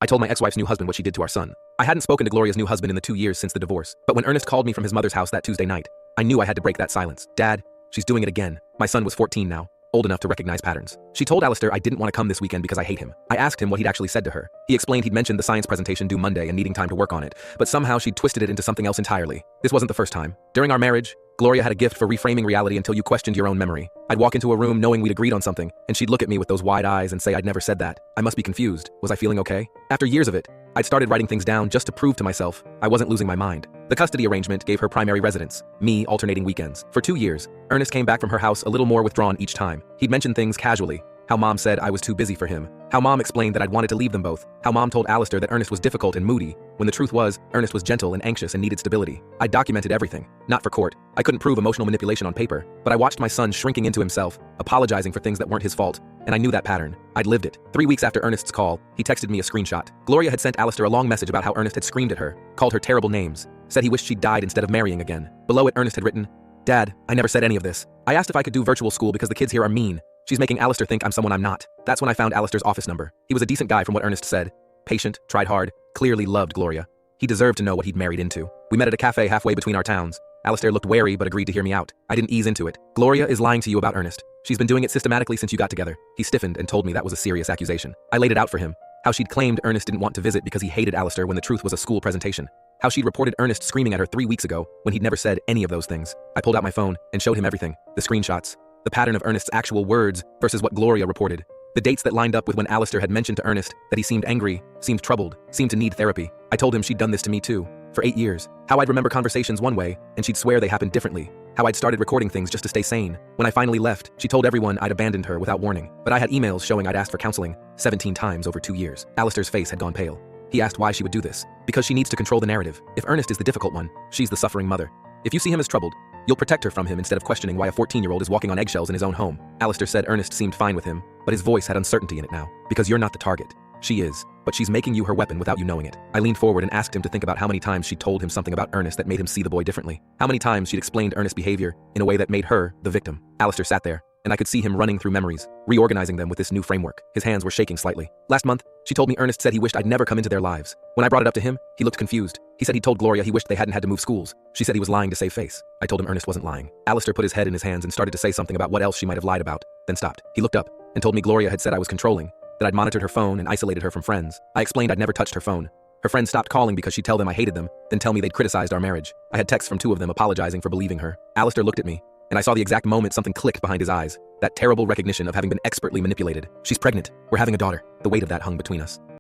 I told my ex-wife's new husband what she did to our son. I hadn't spoken to Gloria's new husband in the 2 years since the divorce, but when Ernest called me from his mother's house that Tuesday night, I knew I had to break that silence. Dad, she's doing it again. My son was 14 now, old enough to recognize patterns. She told Alistair I didn't want to come this weekend because I hate him. I asked him what he'd actually said to her. He explained he'd mentioned the science presentation due Monday and needing time to work on it, but somehow she'd twisted it into something else entirely. This wasn't the first time. During our marriage, Gloria had a gift for reframing reality until you questioned your own memory. I'd walk into a room knowing we'd agreed on something, and she'd look at me with those wide eyes and say I'd never said that. I must be confused. Was I feeling okay? After years of it, I'd started writing things down just to prove to myself I wasn't losing my mind. The custody arrangement gave her primary residence, me alternating weekends. For 2 years, Ernest came back from her house a little more withdrawn each time. He'd mention things casually. How Mom said I was too busy for him. How Mom explained that I'd wanted to leave them both. How Mom told Alistair that Ernest was difficult and moody, when the truth was, Ernest was gentle and anxious and needed stability. I documented everything. Not for court. I couldn't prove emotional manipulation on paper, but I watched my son shrinking into himself, apologizing for things that weren't his fault, and I knew that pattern. I'd lived it. 3 weeks after Ernest's call, he texted me a screenshot. Gloria had sent Alistair a long message about how Ernest had screamed at her, called her terrible names, said he wished she'd died instead of marrying again. Below it, Ernest had written, Dad, I never said any of this. I asked if I could do virtual school because the kids here are mean. She's making Alistair think I'm someone I'm not. That's when I found Alistair's office number. He was a decent guy from what Ernest said. Patient, tried hard, clearly loved Gloria. He deserved to know what he'd married into. We met at a cafe halfway between our towns. Alistair looked wary but agreed to hear me out. I didn't ease into it. Gloria is lying to you about Ernest. She's been doing it systematically since you got together. He stiffened and told me that was a serious accusation. I laid it out for him. How she'd claimed Ernest didn't want to visit because he hated Alistair when the truth was a school presentation. How she'd reported Ernest screaming at her 3 weeks ago when he'd never said any of those things. I pulled out my phone and showed him everything. The screenshots. The pattern of Ernest's actual words versus what Gloria reported. The dates that lined up with when Alistair had mentioned to Ernest that he seemed angry, seemed troubled, seemed to need therapy. I told him she'd done this to me too, for 8 years. How I'd remember conversations one way, and she'd swear they happened differently. How I'd started recording things just to stay sane. When I finally left, she told everyone I'd abandoned her without warning. But I had emails showing I'd asked for counseling 17 times over 2 years. Alistair's face had gone pale. He asked why she would do this. Because she needs to control the narrative. If Ernest is the difficult one, she's the suffering mother. If you see him as troubled, you'll protect her from him instead of questioning why a 14-year-old is walking on eggshells in his own home. Alistair said Ernest seemed fine with him, but his voice had uncertainty in it now. Because you're not the target. She is, but she's making you her weapon without you knowing it. I leaned forward and asked him to think about how many times she'd told him something about Ernest that made him see the boy differently. How many times she'd explained Ernest's behavior in a way that made her the victim. Alistair sat there, and I could see him running through memories, reorganizing them with this new framework. His hands were shaking slightly. Last month, she told me Ernest said he wished I'd never come into their lives. When I brought it up to him, he looked confused. He said he told Gloria he wished they hadn't had to move schools. She said he was lying to save face. I told him Ernest wasn't lying. Alistair put his head in his hands and started to say something about what else she might have lied about, then stopped. He looked up and told me Gloria had said I was controlling, that I'd monitored her phone and isolated her from friends. I explained I'd never touched her phone. Her friends stopped calling because she'd tell them I hated them, then tell me they'd criticized our marriage. I had texts from 2 of them apologizing for believing her. Alistair looked at me, and I saw the exact moment something clicked behind his eyes. That terrible recognition of having been expertly manipulated. She's pregnant. We're having a daughter. The weight of that hung between us.